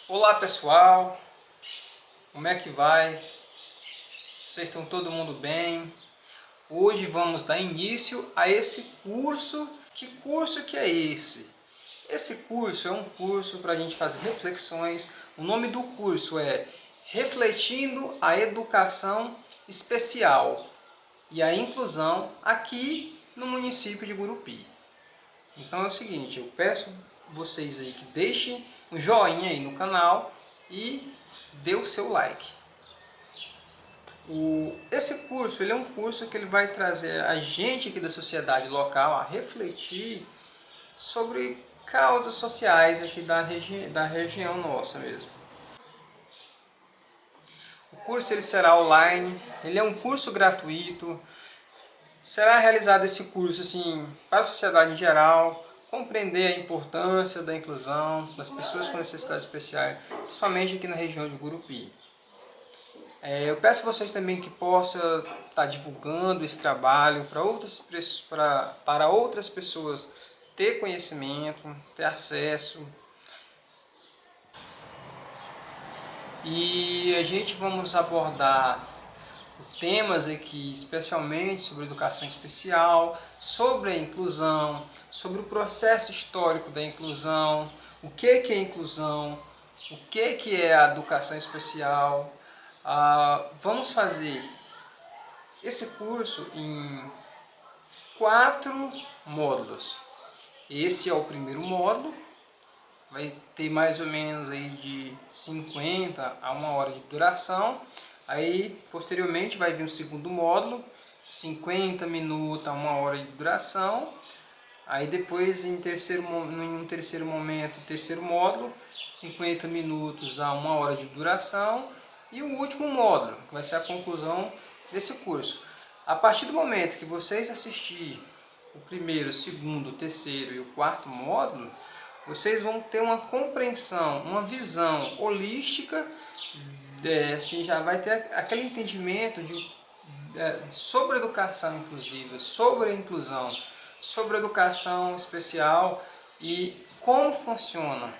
Olá pessoal, como é que vai? Vocês estão todo mundo bem? Hoje vamos dar início a esse curso. Que curso que é esse? Esse curso é um curso para a gente fazer reflexões. O nome do curso é Refletindo a Educação Especial e a Inclusão aqui no município de Gurupi. Então é o seguinte, eu peço vocês aí que deixem um joinha aí no canal e dê o seu like. Esse curso ele é um curso que ele vai trazer a gente aqui da sociedade local a refletir sobre causas sociais aqui da região nossa mesmo. O curso ele será online, ele é um curso gratuito. Será realizado esse curso assim, para a sociedade em geral, compreender a importância da inclusão das pessoas com necessidades especiais, principalmente aqui na região de Gurupi. Eu peço a vocês também que possam estar divulgando esse trabalho para outras pessoas ter conhecimento, ter acesso. E a gente vamos abordar temas aqui, especialmente sobre educação especial, sobre a inclusão, sobre o processo histórico da inclusão, o que é inclusão, o que é a educação especial. Vamos fazer esse curso em 4 módulos. Esse é o primeiro módulo, vai ter mais ou menos aí de 50 a 1 hora de duração. Aí, posteriormente, vai vir o segundo módulo, 50 minutos a 1 hora de duração. Aí depois, em um terceiro momento, o terceiro módulo, 50 minutos a 1 hora de duração. E o último módulo, que vai ser a conclusão desse curso. A partir do momento que vocês assistirem o primeiro, o segundo, o terceiro e o quarto módulo, vocês vão ter uma compreensão, uma visão holística, assim, já vai ter aquele entendimento sobre a educação inclusiva, sobre a inclusão, sobre a educação especial e como funciona,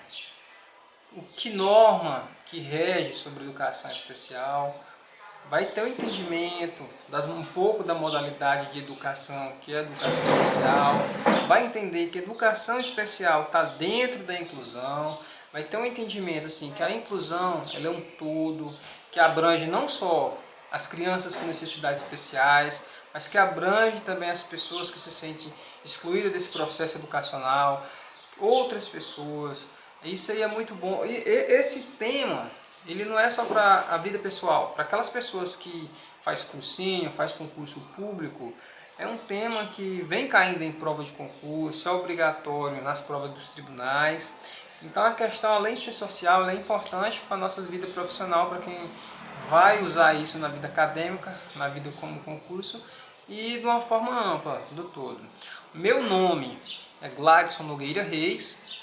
o que norma que rege sobre a educação especial. Vai ter um entendimento, um pouco da modalidade de educação, que é a educação especial. Vai entender que a educação especial está dentro da inclusão. Vai ter um entendimento assim, que a inclusão ela é um todo, que abrange não só as crianças com necessidades especiais, mas que abrange também as pessoas que se sentem excluídas desse processo educacional, outras pessoas. Isso aí é muito bom. E esse tema ele não é só para a vida pessoal, para aquelas pessoas que faz cursinho, faz concurso público, é um tema que vem caindo em prova de concurso, é obrigatório nas provas dos tribunais. Então a questão, além de ser social, é importante para a nossa vida profissional, para quem vai usar isso na vida acadêmica, na vida como concurso e de uma forma ampla do todo. Meu nome é Gladson Nogueira Reis.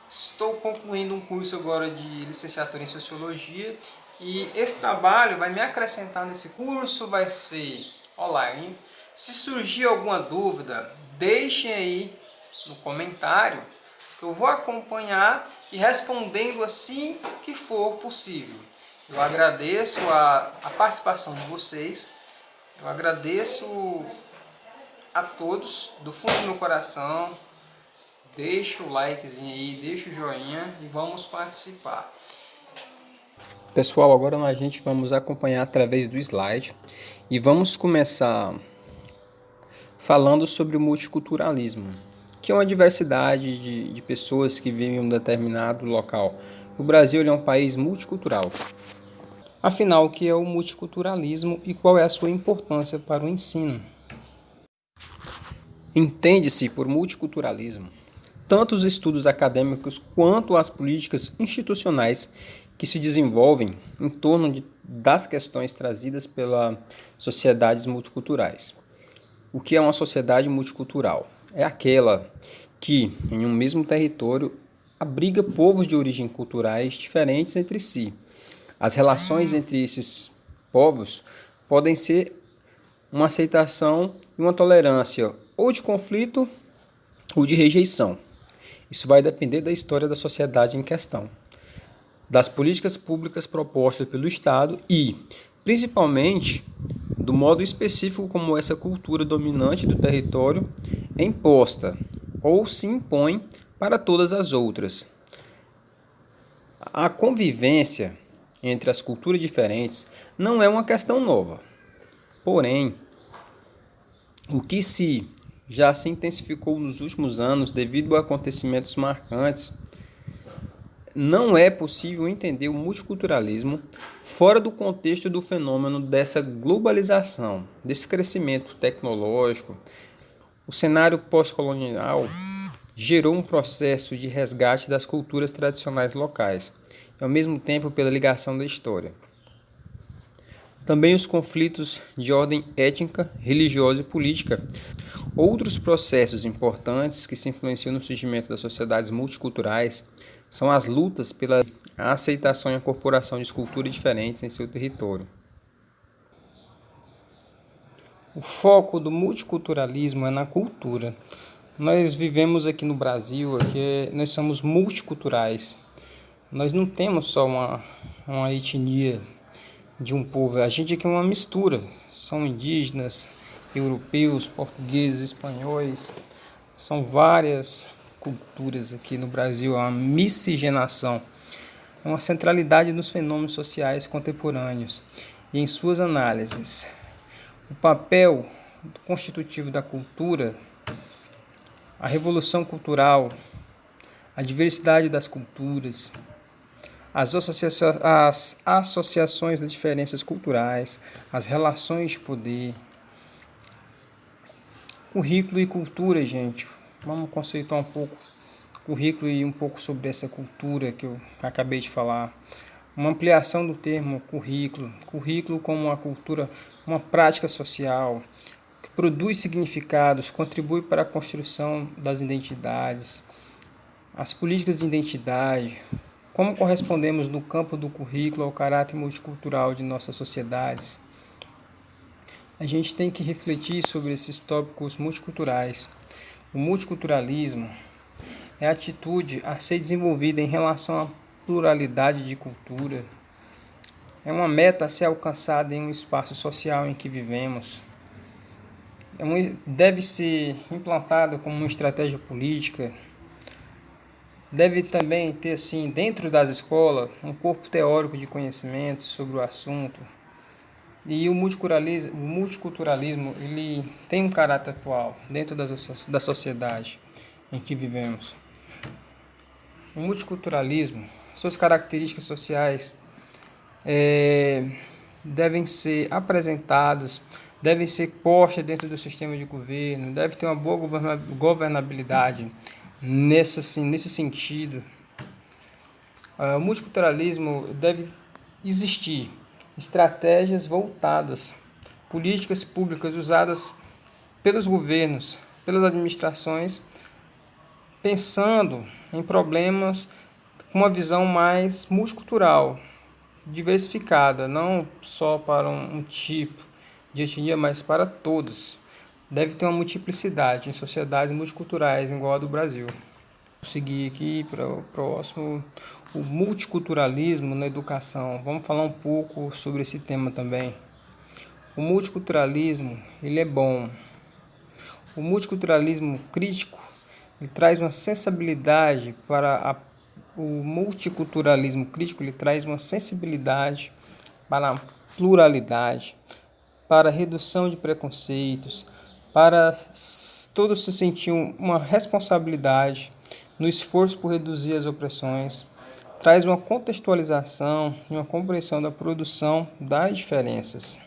Estou concluindo um curso agora de licenciatura em Sociologia e esse trabalho vai me acrescentar nesse curso, vai ser online. Se surgir alguma dúvida, deixem aí no comentário que eu vou acompanhar e respondendo assim que for possível. Eu agradeço a participação de vocês, eu agradeço a todos do fundo do meu coração. Deixa o likezinho aí, deixa o joinha e vamos participar. Pessoal, agora a gente vamos acompanhar através do slide e vamos começar falando sobre o multiculturalismo, que é uma diversidade de pessoas que vivem em um determinado local. O Brasil ele é um país multicultural. Afinal, o que é o multiculturalismo e qual é a sua importância para o ensino? Entende-se por multiculturalismo tanto os estudos acadêmicos quanto as políticas institucionais que se desenvolvem em torno das questões trazidas pelas sociedades multiculturais. O que é uma sociedade multicultural? É aquela que, em um mesmo território, abriga povos de origem culturais diferentes entre si. As relações entre esses povos podem ser uma aceitação e uma tolerância, ou de conflito ou de rejeição. Isso vai depender da história da sociedade em questão. das políticas públicas propostas pelo Estado e, principalmente, do modo específico como essa cultura dominante do território é imposta ou se impõe para todas as outras. A convivência entre as culturas diferentes não é uma questão nova. Porém, o que já se intensificou nos últimos anos devido a acontecimentos marcantes, não é possível entender o multiculturalismo fora do contexto do fenômeno dessa globalização, desse crescimento tecnológico. O cenário pós-colonial gerou um processo de resgate das culturas tradicionais locais, e ao mesmo tempo pela ligação da história. Também os conflitos de ordem étnica, religiosa e política. Outros processos importantes que se influenciam no surgimento das sociedades multiculturais são as lutas pela aceitação e incorporação de culturas diferentes em seu território. O foco do multiculturalismo é na cultura. Nós vivemos aqui no Brasil, nós somos multiculturais. Nós não temos só uma etnia de um povo, a gente aqui é uma mistura. São indígenas, europeus, portugueses, espanhóis, são várias culturas aqui no Brasil, é uma miscigenação, é uma centralidade nos fenômenos sociais contemporâneos e em suas análises. O papel constitutivo da cultura, a revolução cultural, a diversidade das culturas, as associações das diferenças culturais, as relações de poder, currículo e cultura, gente. Vamos conceituar um pouco currículo e um pouco sobre essa cultura que eu acabei de falar. Uma ampliação do termo currículo. Currículo como uma cultura, uma prática social, que produz significados, contribui para a construção das identidades, as políticas de identidade. Como correspondemos no campo do currículo ao caráter multicultural de nossas sociedades? A gente tem que refletir sobre esses tópicos multiculturais. O multiculturalismo é a atitude a ser desenvolvida em relação à pluralidade de cultura. É uma meta a ser alcançada em um espaço social em que vivemos. Deve ser implantado como uma estratégia política. Deve também ter, assim, dentro das escolas, um corpo teórico de conhecimentos sobre o assunto. E o multiculturalismo ele tem um caráter atual dentro da sociedade em que vivemos. O multiculturalismo, suas características sociais devem ser apresentadas, devem ser postas dentro do sistema de governo, deve ter uma boa governabilidade. Nesse sentido, o multiculturalismo deve existir estratégias voltadas, políticas públicas usadas pelos governos, pelas administrações, pensando em problemas com uma visão mais multicultural, diversificada, não só para um tipo de etnia, mas para todos. Deve ter uma multiplicidade em sociedades multiculturais igual a do Brasil. Vou seguir aqui para o próximo, o multiculturalismo na educação. Vamos falar um pouco sobre esse tema também. O multiculturalismo, ele é bom. O multiculturalismo crítico, ele traz uma sensibilidade o multiculturalismo crítico, ele traz uma sensibilidade para a pluralidade, para a redução de preconceitos, para todos se sentir uma responsabilidade no esforço por reduzir as opressões, traz uma contextualização e uma compreensão da produção das diferenças.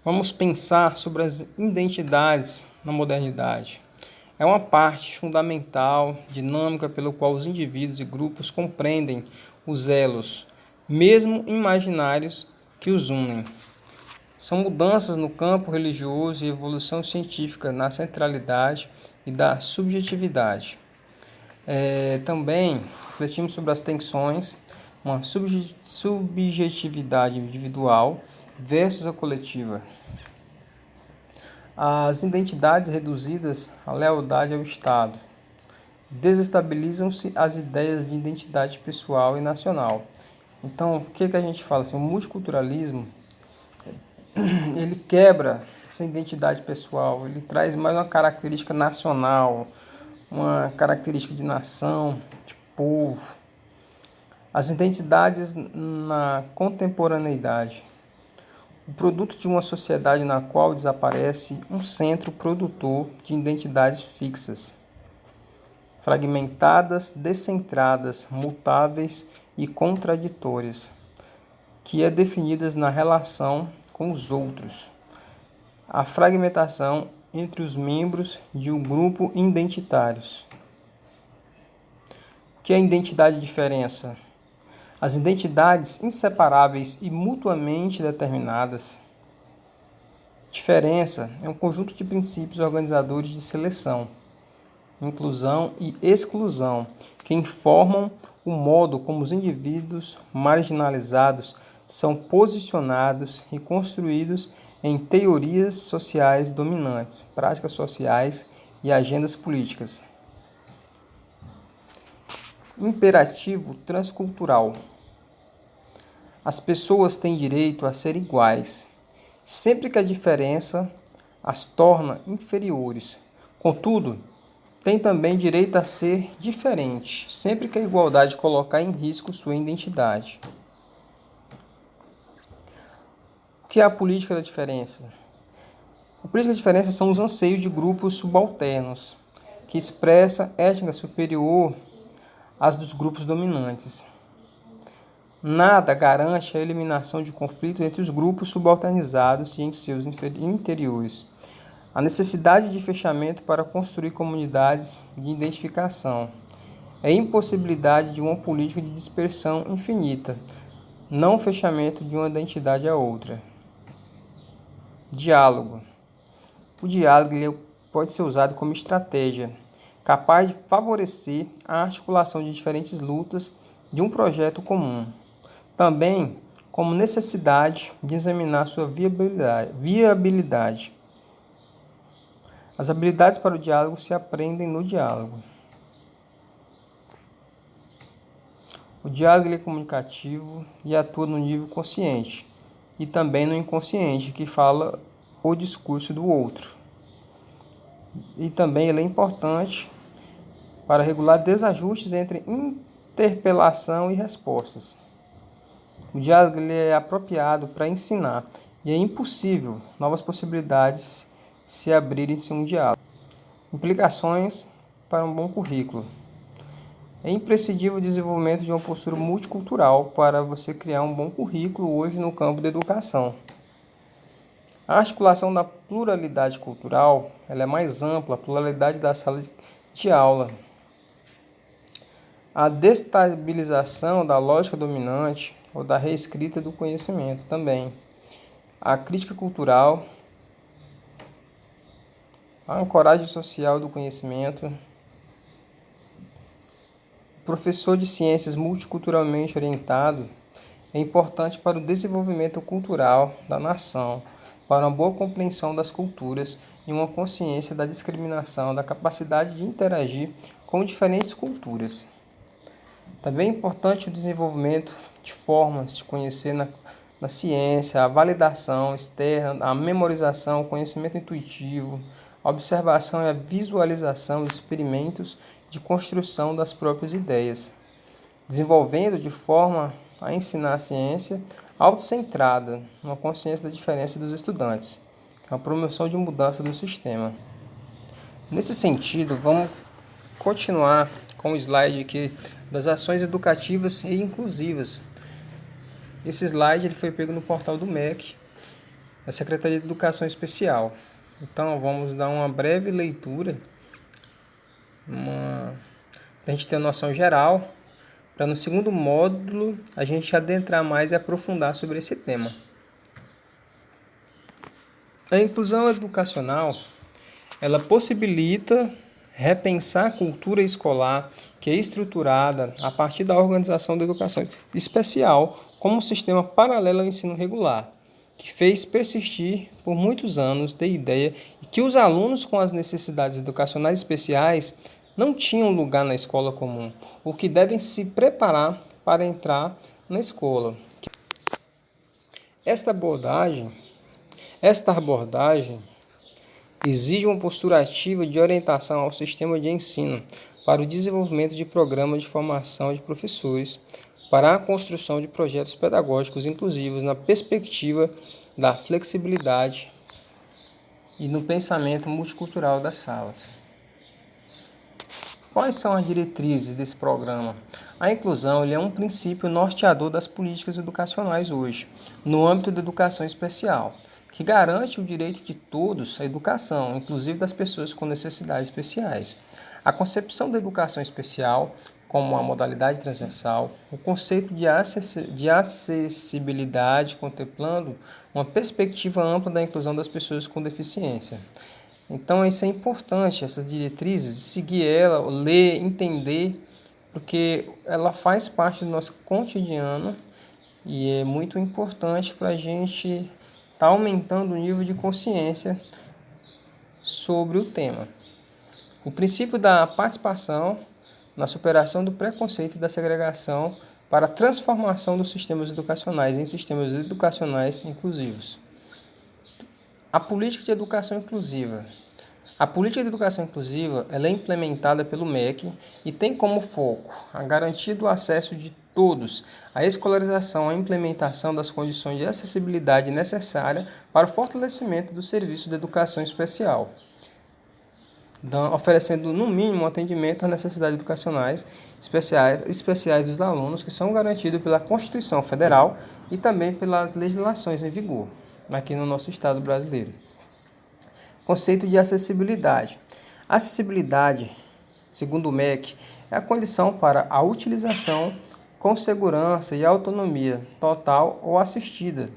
Vamos pensar sobre as identidades na modernidade. É uma parte fundamental, dinâmica, pelo qual os indivíduos e grupos compreendem os elos, mesmo imaginários, que os unem. São mudanças no campo religioso e evolução científica na centralidade e da subjetividade. Também refletimos sobre as tensões, uma subjetividade individual versus a coletiva. As identidades reduzidas à lealdade ao Estado desestabilizam-se as ideias de identidade pessoal e nacional. Então, o que a gente fala? Assim, o multiculturalismo, ele quebra essa identidade pessoal, ele traz mais uma característica nacional, uma característica de nação, de povo. As identidades na contemporaneidade. O produto de uma sociedade na qual desaparece um centro produtor de identidades fixas, fragmentadas, descentradas, mutáveis e contraditórias, que é definidas na relação com os outros. A fragmentação entre os membros de um grupo identitários. O que é identidade e diferença? As identidades inseparáveis e mutuamente determinadas. Diferença é um conjunto de princípios organizadores de seleção, inclusão e exclusão, que informam o modo como os indivíduos marginalizados são posicionados e construídos em teorias sociais dominantes, práticas sociais e agendas políticas. Imperativo transcultural. As pessoas têm direito a ser iguais, sempre que a diferença as torna inferiores. Contudo, têm também direito a ser diferente, sempre que a igualdade colocar em risco sua identidade. O que é a política da diferença? A política da diferença são os anseios de grupos subalternos, que expressa ética superior às dos grupos dominantes. Nada garante a eliminação de conflitos entre os grupos subalternizados e em seus interiores. A necessidade de fechamento para construir comunidades de identificação. É a impossibilidade de uma política de dispersão infinita, não o fechamento de uma identidade a outra. Diálogo. O diálogo pode ser usado como estratégia, capaz de favorecer a articulação de diferentes lutas de um projeto comum. Também como necessidade de examinar sua viabilidade. As habilidades para o diálogo se aprendem no diálogo. O diálogo é comunicativo e atua no nível consciente e também no inconsciente, que fala o discurso do outro. E também ele é importante para regular desajustes entre interpelação e respostas. O diálogo é apropriado para ensinar e é impossível novas possibilidades se abrirem sem um diálogo. Implicações para um bom currículo. É imprescindível o desenvolvimento de uma postura multicultural para você criar um bom currículo hoje no campo da educação. A articulação da pluralidade cultural ela é mais ampla, a pluralidade da sala de aula. A destabilização da lógica dominante ou da reescrita do conhecimento também. A crítica cultural, a ancoragem social do conhecimento. O professor de ciências multiculturalmente orientado é importante para o desenvolvimento cultural da nação, para uma boa compreensão das culturas e uma consciência da discriminação, da capacidade de interagir com diferentes culturas. Também é importante o desenvolvimento de formas de conhecer na ciência, a validação externa, a memorização, o conhecimento intuitivo, a observação e a visualização dos experimentos de construção das próprias ideias, desenvolvendo de forma a ensinar a ciência autocentrada, uma consciência da diferença dos estudantes, a promoção de mudança do sistema. Nesse sentido, vamos continuar com o slide aqui das ações educativas e inclusivas. Esse slide ele foi pego no portal do MEC, da Secretaria de Educação Especial. Então, vamos dar uma breve leitura, para a gente ter uma noção geral, para no segundo módulo a gente adentrar mais e aprofundar sobre esse tema. A inclusão educacional, ela possibilita repensar a cultura escolar que é estruturada a partir da organização da educação especial como um sistema paralelo ao ensino regular, que fez persistir por muitos anos da ideia de que os alunos com as necessidades educacionais especiais não tinham lugar na escola comum, ou que devem se preparar para entrar na escola. Esta abordagem exige uma postura ativa de orientação ao sistema de ensino para o desenvolvimento de programas de formação de professores, para a construção de projetos pedagógicos inclusivos na perspectiva da flexibilidade e no pensamento multicultural das salas. Quais são as diretrizes desse programa? A inclusão é um princípio norteador das políticas educacionais hoje, no âmbito da educação especial, que garante o direito de todos à educação, inclusive das pessoas com necessidades especiais. A concepção da educação especial como uma modalidade transversal, o conceito de acessibilidade, contemplando uma perspectiva ampla da inclusão das pessoas com deficiência. Então, isso é importante, essas diretrizes, seguir ela, ler, entender, porque ela faz parte do nosso cotidiano e é muito importante para a gente estar aumentando o nível de consciência sobre o tema. O princípio da participação na superação do preconceito e da segregação para a transformação dos sistemas educacionais em sistemas educacionais inclusivos. A política de educação inclusiva. A política de educação inclusiva ela é implementada pelo MEC e tem como foco a garantia do acesso de todos à escolarização, a implementação das condições de acessibilidade necessária para o fortalecimento do serviço de educação especial, oferecendo no mínimo atendimento às necessidades educacionais especiais dos alunos, que são garantidos pela Constituição Federal e também pelas legislações em vigor aqui no nosso Estado brasileiro. Conceito de acessibilidade. Acessibilidade, segundo o MEC, é a condição para a utilização com segurança e autonomia total ou assistida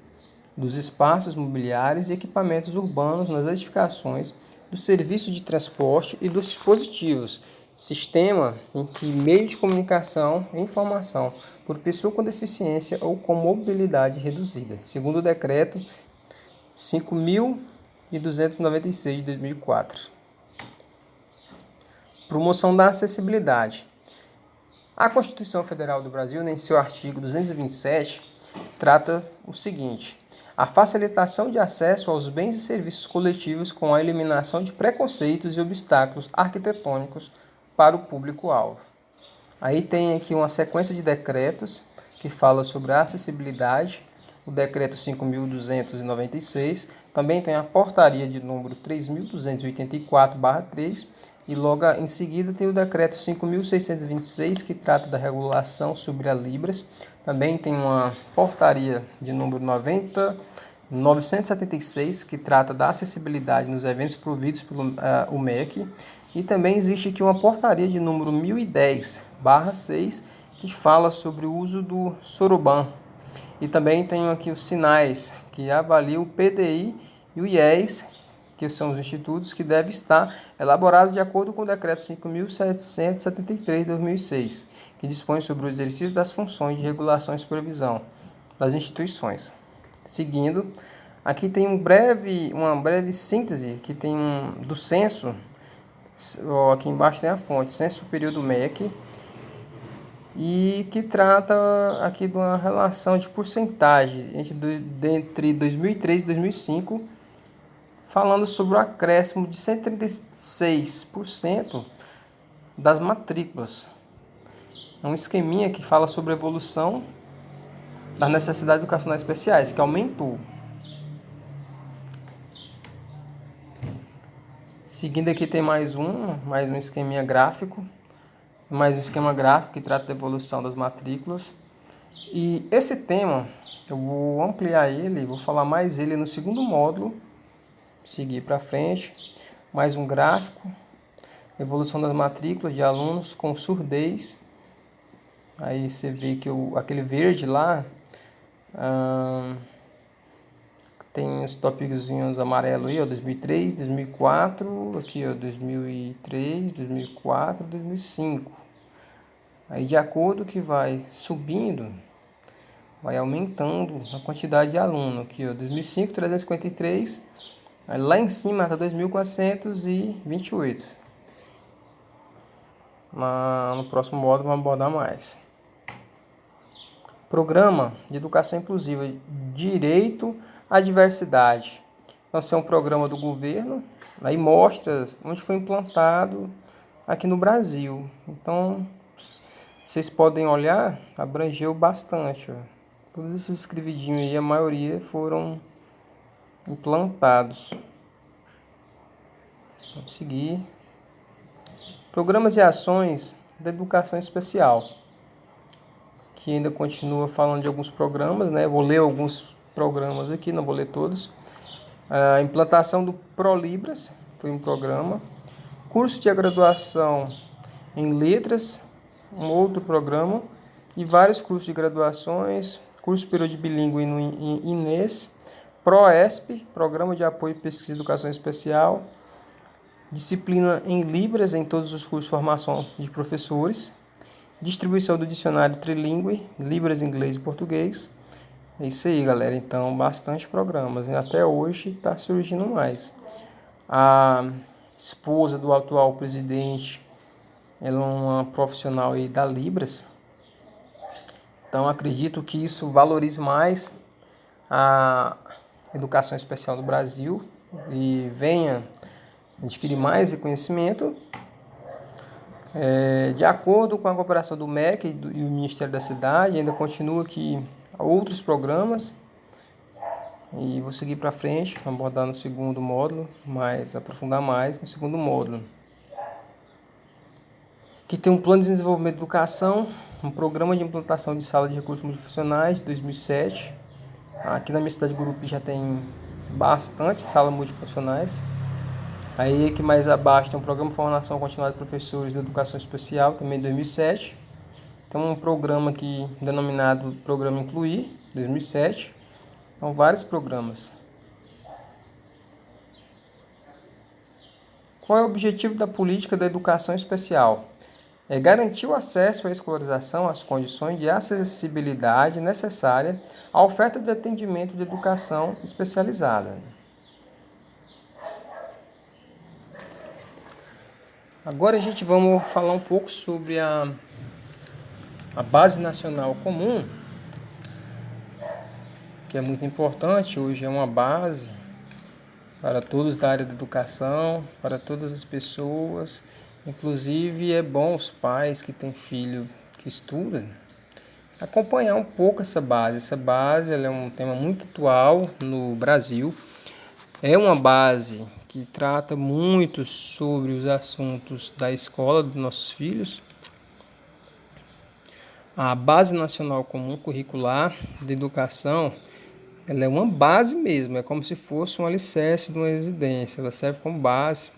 dos espaços mobiliários e equipamentos urbanos nas edificações, do serviço de transporte e dos dispositivos, sistema em que meio de comunicação e informação por pessoa com deficiência ou com mobilidade reduzida, segundo o decreto 5.296 de 2004. Promoção da acessibilidade. A Constituição Federal do Brasil, em seu artigo 227, trata o seguinte: a facilitação de acesso aos bens e serviços coletivos com a eliminação de preconceitos e obstáculos arquitetônicos para o público-alvo. Aí tem aqui uma sequência de decretos que fala sobre a acessibilidade, o decreto 5.296, também tem a portaria de número 3.284/3 e logo em seguida tem o decreto 5.626, que trata da regulação sobre a Libras. Também tem uma portaria de número 976, que trata da acessibilidade nos eventos providos pelo o MEC. E também existe aqui uma portaria de número 1010/6, que fala sobre o uso do Soroban. E também tenho aqui os sinais que avaliam o PDI e o IES, que são os institutos que devem estar elaborados de acordo com o decreto 5.773 de 2006, que dispõe sobre o exercício das funções de regulação e supervisão das instituições. Seguindo, aqui tem uma breve síntese que tem do censo. Aqui embaixo tem a fonte, Censo Superior do MEC, e que trata aqui de uma relação de porcentagem entre 2003 e 2005, falando sobre o acréscimo de 136% das matrículas. É um esqueminha que fala sobre a evolução das necessidades educacionais especiais, que aumentou. Seguindo aqui tem mais um esqueminha gráfico, mais um esquema gráfico que trata da evolução das matrículas. E esse tema, eu vou ampliar ele, vou falar mais ele no segundo módulo, seguir para frente, mais um gráfico, evolução das matrículas de alunos com surdez. Aí você vê que aquele verde lá, tem os tópicos amarelos aí, ó, 2003, 2004, aqui ó, 2003, 2004, 2005. Aí de acordo que vai subindo, vai aumentando a quantidade de alunos. Aqui ó, 2005, 353, aí lá em cima está 2.428. No próximo módulo vamos abordar mais. Programa de Educação Inclusiva, Direito à Diversidade. Então, esse é um programa do governo, aí mostra onde foi implantado aqui no Brasil. Então, vocês podem olhar, abrangeu bastante. Ó. Todos esses escrevidinhos aí, a maioria foram implantados. Vamos seguir. Programas e ações da educação especial, que ainda continua falando de alguns programas, né? Vou ler alguns programas aqui, não vou ler todos. A implantação do ProLibras foi um programa. Curso de graduação em letras, um outro programa. E vários cursos de graduações, curso superior de bilíngue no INES, PROESP, Programa de Apoio e Pesquisa e Educação Especial, disciplina em Libras em todos os cursos de formação de professores, distribuição do dicionário trilingue, Libras, inglês e português. É isso aí, galera. Então, bastante programas. E até hoje está surgindo mais. A esposa do atual presidente, ela é uma profissional aí da Libras. Então, acredito que isso valorize mais a educação especial do Brasil e venha adquirir mais reconhecimento. De acordo com a cooperação do MEC e o Ministério da Cidade, ainda continua aqui outros programas. E vou seguir para frente, abordar no segundo módulo, aprofundar mais no segundo módulo. Aqui tem um plano de desenvolvimento de educação, um programa de implantação de sala de recursos multifuncionais de 2007. Aqui na minha cidade de Gurupi já tem bastante salas multifuncionais. Aí aqui mais abaixo tem um programa de formação continuada de professores de educação especial, também de 2007. Tem um programa aqui denominado Programa Incluir, 2007. Então, vários programas. Qual é o objetivo da política da educação especial? É garantir o acesso à escolarização às condições de acessibilidade necessária à oferta de atendimento de educação especializada. Agora a gente vamos falar um pouco sobre a Base Nacional Comum, que é muito importante. Hoje é uma base para todos da área da educação, para todas as pessoas. Inclusive é bom os pais que têm filho que estuda acompanhar um pouco essa base. Essa base ela é um tema muito atual no Brasil. É uma base que trata muito sobre os assuntos da escola dos nossos filhos. A Base Nacional Comum Curricular de Educação, ela é uma base mesmo, é como se fosse um alicerce de uma residência. Ela serve como base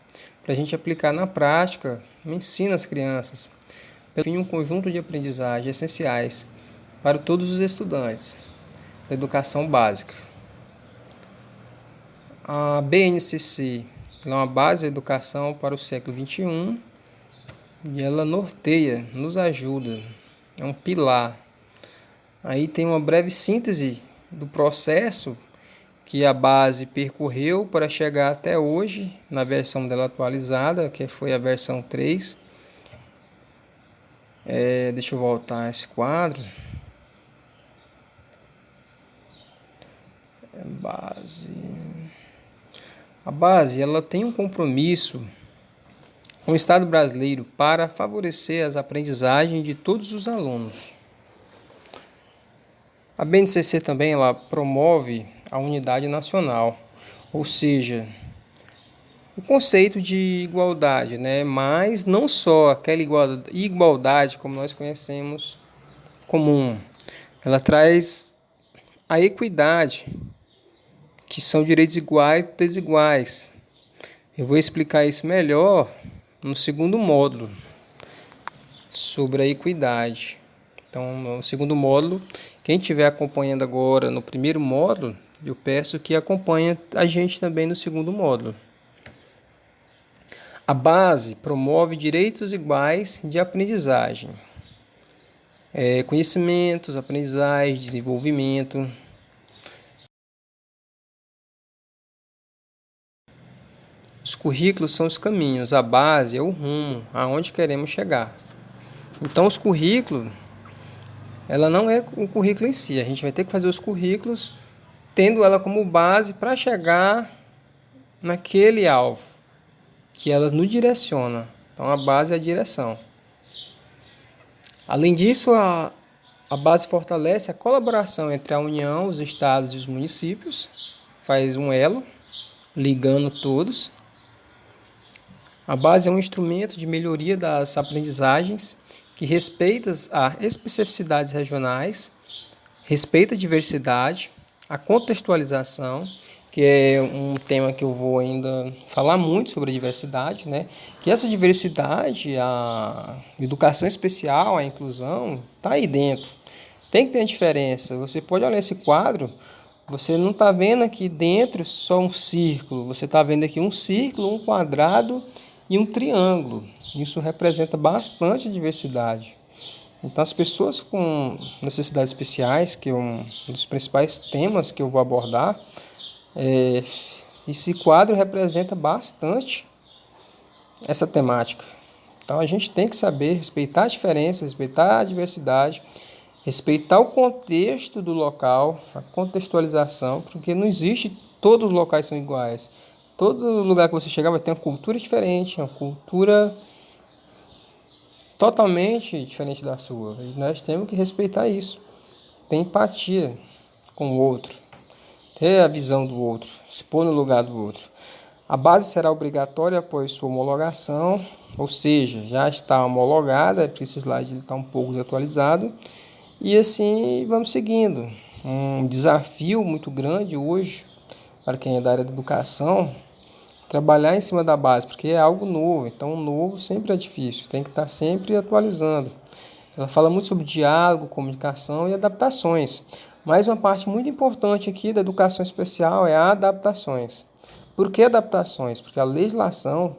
para a gente aplicar na prática, ensina as crianças, pelo fim, um conjunto de aprendizagens essenciais para todos os estudantes da educação básica. A BNCC é uma base da educação para o século XXI e ela norteia, nos ajuda, é um pilar. Aí tem uma breve síntese do processo que a base percorreu para chegar até hoje, na versão dela atualizada, que foi a versão 3. Deixa eu voltar a esse quadro. A base ela tem um compromisso com o Estado brasileiro para favorecer as aprendizagens de todos os alunos. A BNCC também ela promove a unidade nacional, ou seja, o conceito de igualdade, né? Mas não só aquela igualdade como nós conhecemos comum. Ela traz a equidade, que são direitos iguais e desiguais. Eu vou explicar isso melhor no segundo módulo, sobre a equidade. Então, no segundo módulo, quem estiver acompanhando agora no primeiro módulo, eu peço que acompanhe a gente também no segundo módulo. A base promove direitos iguais de aprendizagem, conhecimentos, aprendizagem, desenvolvimento. Os currículos são os caminhos, a base é o rumo, aonde queremos chegar. Então, os currículos, ela não é o currículo em si, a gente vai ter que fazer os currículos tendo ela como base para chegar naquele alvo, que ela nos direciona. Então, a base é a direção. Além disso, a base fortalece a colaboração entre a União, os estados e os municípios, faz um elo, ligando todos. A base é um instrumento de melhoria das aprendizagens que respeita as especificidades regionais, respeita a diversidade, a contextualização, que é um tema que eu vou ainda falar muito sobre a diversidade, né? Que essa diversidade, a educação especial, a inclusão, está aí dentro. Tem que ter diferença. Você pode olhar esse quadro, você não está vendo aqui dentro só um círculo, você está vendo aqui um círculo, um quadrado e um triângulo. Isso representa bastante diversidade. Então, as pessoas com necessidades especiais, que é um dos principais temas que eu vou abordar, esse quadro representa bastante essa temática. Então, a gente tem que saber respeitar a diferença, respeitar a diversidade, respeitar o contexto do local, a contextualização, porque não existe todos os locais são iguais. Todo lugar que você chegar vai ter uma cultura diferente, uma cultura totalmente diferente da sua. E nós temos que respeitar isso. Ter empatia com o outro, ter a visão do outro, se pôr no lugar do outro. A base será obrigatória após sua homologação, ou seja, já está homologada, esse slide está um pouco desatualizado. E assim vamos seguindo. Um desafio muito grande hoje para quem é da área da educação, trabalhar em cima da base, porque é algo novo, então o novo sempre é difícil, tem que estar sempre atualizando. Ela fala muito sobre diálogo, comunicação e adaptações, mas uma parte muito importante aqui da educação especial é adaptações. Por que adaptações? Porque a legislação,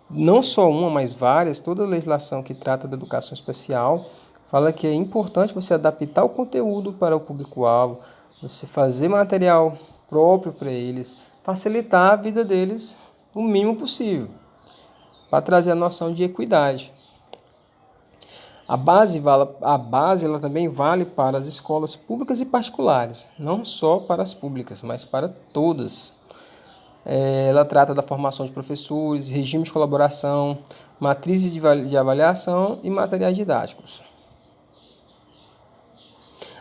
não só uma, mas várias, toda a legislação que trata da educação especial, fala que é importante você adaptar o conteúdo para o público-alvo, você fazer material próprio para eles, facilitar a vida deles o mínimo possível, para trazer a noção de equidade. A base ela também vale para as escolas públicas e particulares, não só para as públicas, mas para todas. Ela trata da formação de professores, regime de colaboração, matrizes de avaliação e materiais didáticos.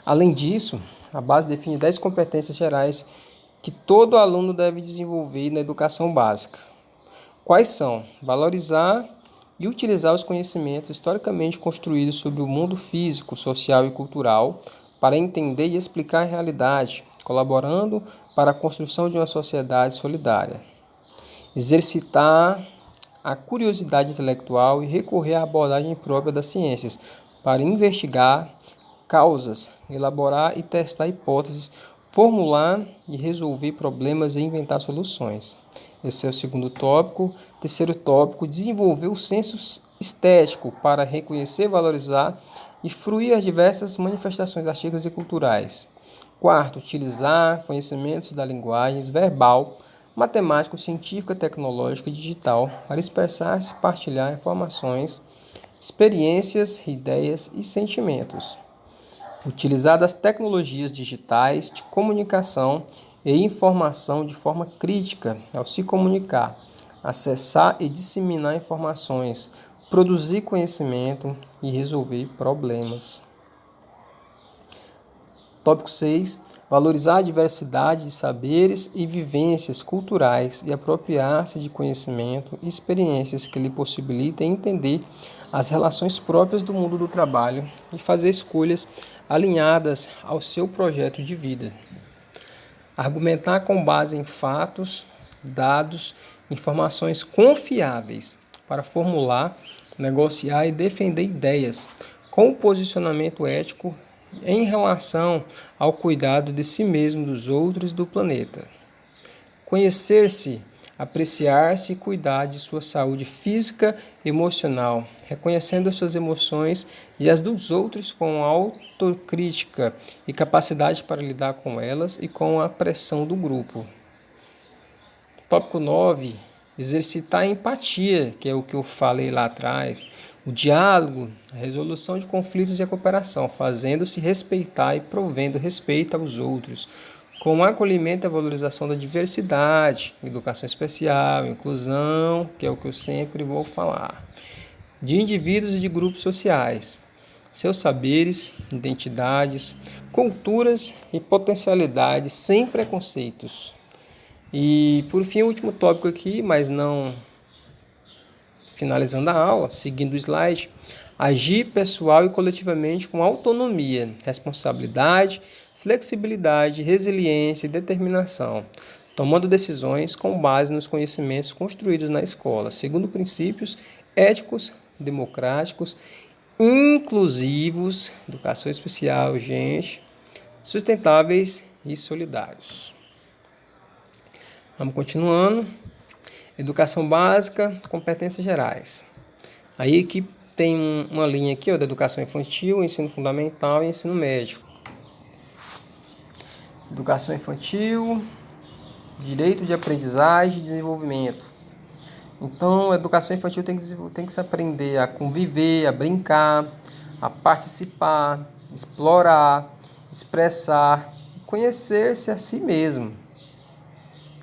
Além disso, a base define 10 competências gerais que todo aluno deve desenvolver na educação básica. Quais são? Valorizar e utilizar os conhecimentos historicamente construídos sobre o mundo físico, social e cultural para entender e explicar a realidade, colaborando para a construção de uma sociedade solidária. Exercitar a curiosidade intelectual e recorrer à abordagem própria das ciências para investigar causas, elaborar e testar hipóteses, formular e resolver problemas e inventar soluções. Esse é o segundo tópico. Terceiro tópico, desenvolver o senso estético para reconhecer, valorizar e fruir as diversas manifestações artísticas e culturais. Quarto, utilizar conhecimentos da linguagem verbal, matemática, científica, tecnológica e digital para expressar-se e partilhar informações, experiências, ideias e sentimentos. Utilizar das tecnologias digitais de comunicação e informação de forma crítica ao se comunicar, acessar e disseminar informações, produzir conhecimento e resolver problemas. Tópico 6. Valorizar a diversidade de saberes e vivências culturais e apropriar-se de conhecimento e experiências que lhe possibilitem entender as relações próprias do mundo do trabalho e fazer escolhas alinhadas ao seu projeto de vida. Argumentar com base em fatos, dados, informações confiáveis para formular, negociar e defender ideias com posicionamento ético em relação ao cuidado de si mesmo, dos outros e do planeta. Conhecer-se, apreciar-se e cuidar de sua saúde física e emocional, reconhecendo as suas emoções e as dos outros com autocrítica e capacidade para lidar com elas e com a pressão do grupo. Tópico 9. exercitar a empatia, que é o que eu falei lá atrás, o diálogo, a resolução de conflitos e a cooperação, fazendo-se respeitar e provendo respeito aos outros, com o acolhimento e a valorização da diversidade, educação especial, inclusão, que é o que eu sempre vou falar, de indivíduos e de grupos sociais, seus saberes, identidades, culturas e potencialidades sem preconceitos. E por fim, o último tópico aqui, mas não finalizando a aula, seguindo o slide, agir pessoal e coletivamente com autonomia, responsabilidade, flexibilidade, resiliência e determinação, tomando decisões com base nos conhecimentos construídos na escola, segundo princípios éticos, democráticos, inclusivos, educação especial, gente, sustentáveis e solidários. Vamos continuando. Educação básica, competências gerais. Aí aqui tem uma linha aqui, ó, da educação infantil, ensino fundamental e ensino médio. Educação infantil, direito de aprendizagem e desenvolvimento. Então, a educação infantil tem que se aprender a conviver, a brincar, a participar, explorar, expressar, conhecer-se a si mesmo.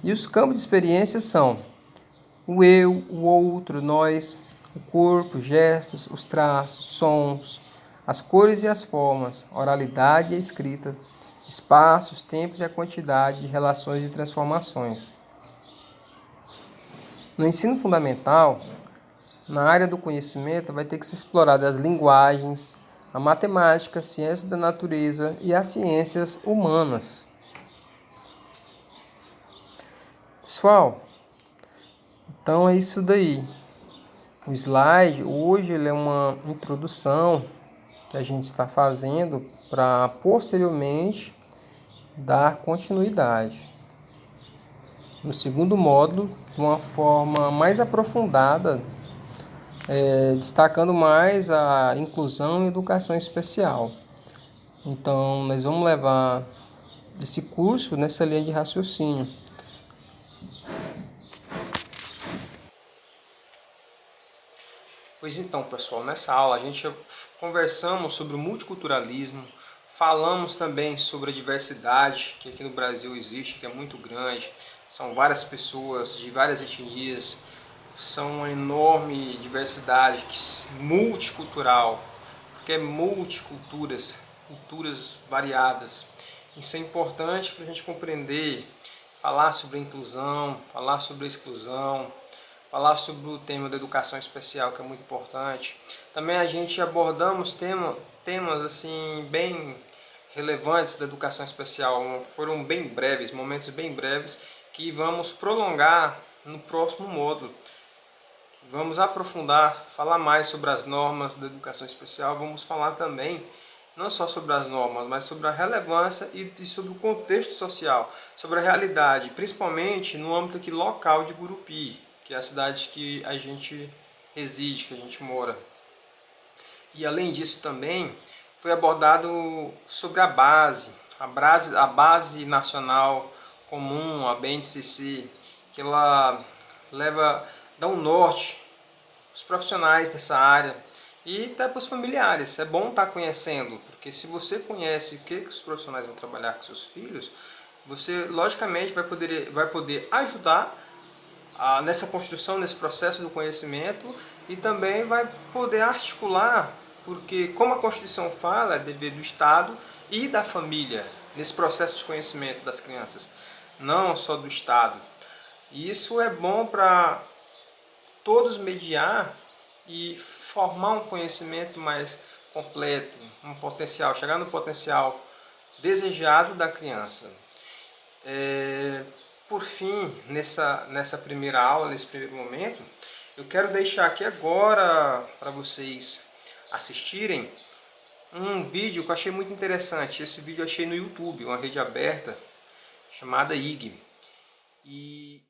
E os campos de experiência são o eu, o outro, nós, o corpo, gestos, os traços, sons, as cores e as formas, oralidade e a escrita, espaços, tempos e a quantidade de relações e transformações. No ensino fundamental, na área do conhecimento, vai ter que ser exploradas as linguagens, a matemática, a ciência da natureza e as ciências humanas. Pessoal, então é isso daí. O slide hoje ele é uma introdução que a gente está fazendo para posteriormente dar continuidade no segundo módulo de uma forma mais aprofundada, destacando mais a inclusão e educação especial. Então, nós vamos levar esse curso nessa linha de raciocínio. Pois então, pessoal, nessa aula a gente conversamos sobre o multiculturalismo, falamos também sobre a diversidade que aqui no Brasil existe, que é muito grande. São várias pessoas de várias etnias, são uma enorme diversidade multicultural, porque é multiculturas, culturas variadas. Isso é importante para a gente compreender, falar sobre a inclusão, falar sobre a exclusão, falar sobre o tema da educação especial, que é muito importante. Também a gente abordamos temas assim bem relevantes da educação especial, foram bem breves, momentos bem breves, que vamos prolongar no próximo módulo. Vamos aprofundar, falar mais sobre as normas da educação especial, vamos falar também não só sobre as normas, mas sobre a relevância e sobre o contexto social, sobre a realidade, principalmente no âmbito aqui local de Gurupi, que é a cidade que a gente reside, que a gente mora. E além disso também foi abordado sobre a base nacional comum, a BNCC, que ela dá um norte os profissionais dessa área e até para os familiares. É bom estar conhecendo, porque se você conhece o que os profissionais vão trabalhar com seus filhos, você logicamente vai poder ajudar nessa construção, nesse processo do conhecimento e também vai poder articular, porque como a Constituição fala, é dever do Estado e da família nesse processo de conhecimento das crianças, não só do Estado. E isso é bom para todos mediar e formar um conhecimento mais completo, um potencial, chegar no potencial desejado da criança. Por fim, nessa primeira aula, nesse primeiro momento, eu quero deixar aqui agora para vocês assistirem um vídeo que eu achei muito interessante. Esse vídeo eu achei no YouTube, uma rede aberta chamada IG. E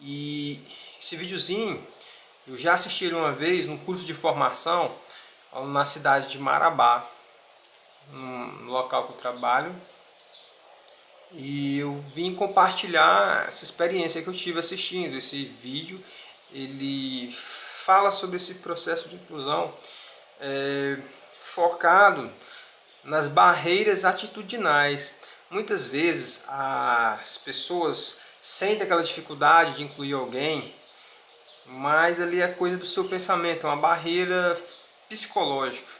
E esse videozinho eu já assisti ele uma vez num curso de formação na cidade de Marabá, no local que eu trabalho. E eu vim compartilhar essa experiência que eu tive assistindo esse vídeo. Ele fala sobre esse processo de inclusão focado nas barreiras atitudinais. Muitas vezes as pessoas sentem aquela dificuldade de incluir alguém, mas ali é coisa do seu pensamento, é uma barreira psicológica.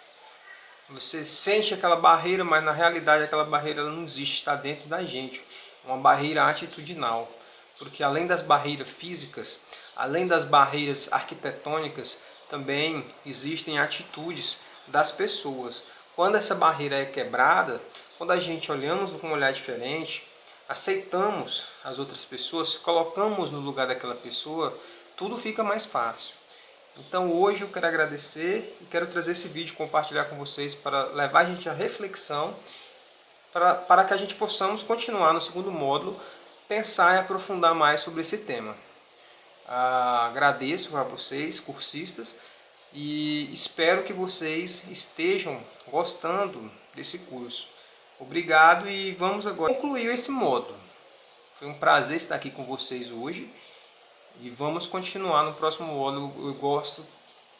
Você sente aquela barreira, mas na realidade aquela barreira não existe, está dentro da gente. Uma barreira atitudinal. Porque além das barreiras físicas, além das barreiras arquitetônicas, também existem atitudes das pessoas. Quando essa barreira é quebrada, quando a gente olhamos com um olhar diferente, aceitamos as outras pessoas, se colocamos no lugar daquela pessoa, tudo fica mais fácil. Então hoje eu quero agradecer e quero trazer esse vídeo, compartilhar com vocês para levar a gente à reflexão, para que a gente possamos continuar no segundo módulo, pensar e aprofundar mais sobre esse tema. Agradeço a vocês, cursistas, e espero que vocês estejam gostando desse curso. Obrigado e vamos agora concluir esse módulo. Foi um prazer estar aqui com vocês hoje. E vamos continuar no próximo módulo. Eu gosto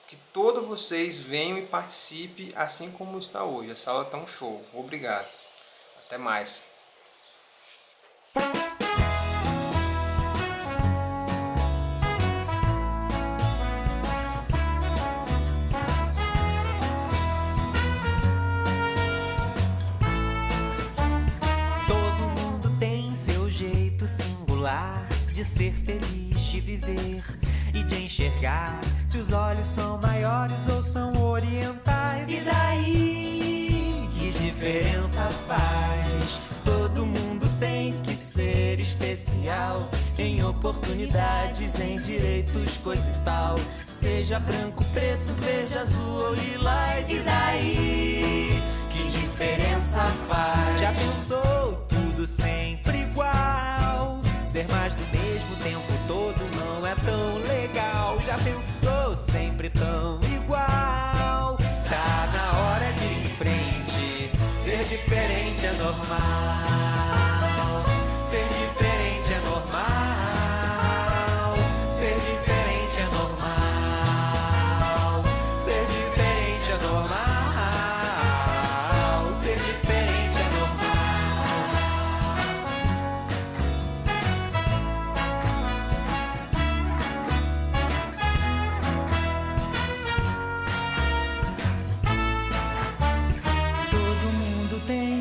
que todos vocês venham e participem assim como está hoje. A sala está um show. Obrigado. Até mais. Todo mundo tem seu jeito singular de ser feliz, de viver e de enxergar, se os olhos são maiores ou são orientais. E daí, que diferença faz? Todo mundo tem que ser especial em oportunidades, em direitos, coisa e tal. Seja branco, preto, verde, azul ou lilás. E daí, que diferença faz? Já pensou tudo sempre igual? Ser mais do mesmo tempo todo não é tão legal. Já pensou sempre tão igual? Tá na hora de ir em frente. Ser diferente é normal. Ser diferente é normal. Ser diferente é normal. Ser diferente é normal. Ser diferente é normal.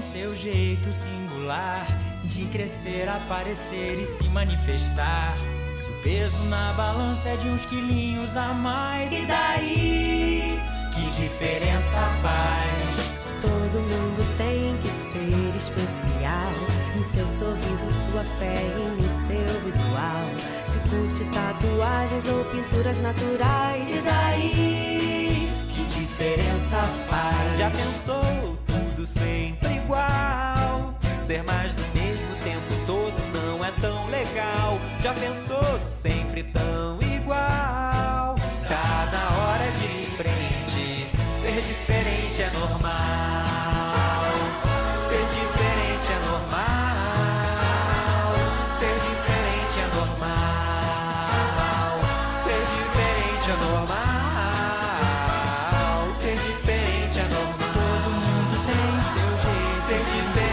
Seu jeito singular de crescer, aparecer e se manifestar. Se o peso na balança é de uns quilinhos a mais, e daí? Que diferença faz? Todo mundo tem que ser especial em seu sorriso, sua fé e no seu visual. Se curte tatuagens ou pinturas naturais, e daí? Que diferença faz? Já pensou tudo sempre igual? Ser mais do mesmo tempo todo não é tão legal. Já pensou sempre tão igual? Tá na hora de ir em frente. Ser diferente é normal. Ser diferente é normal. Ser diferente é normal. Ser diferente é normal. Ser diferente é normal. Todo mundo tem seu jeito. Ser diferente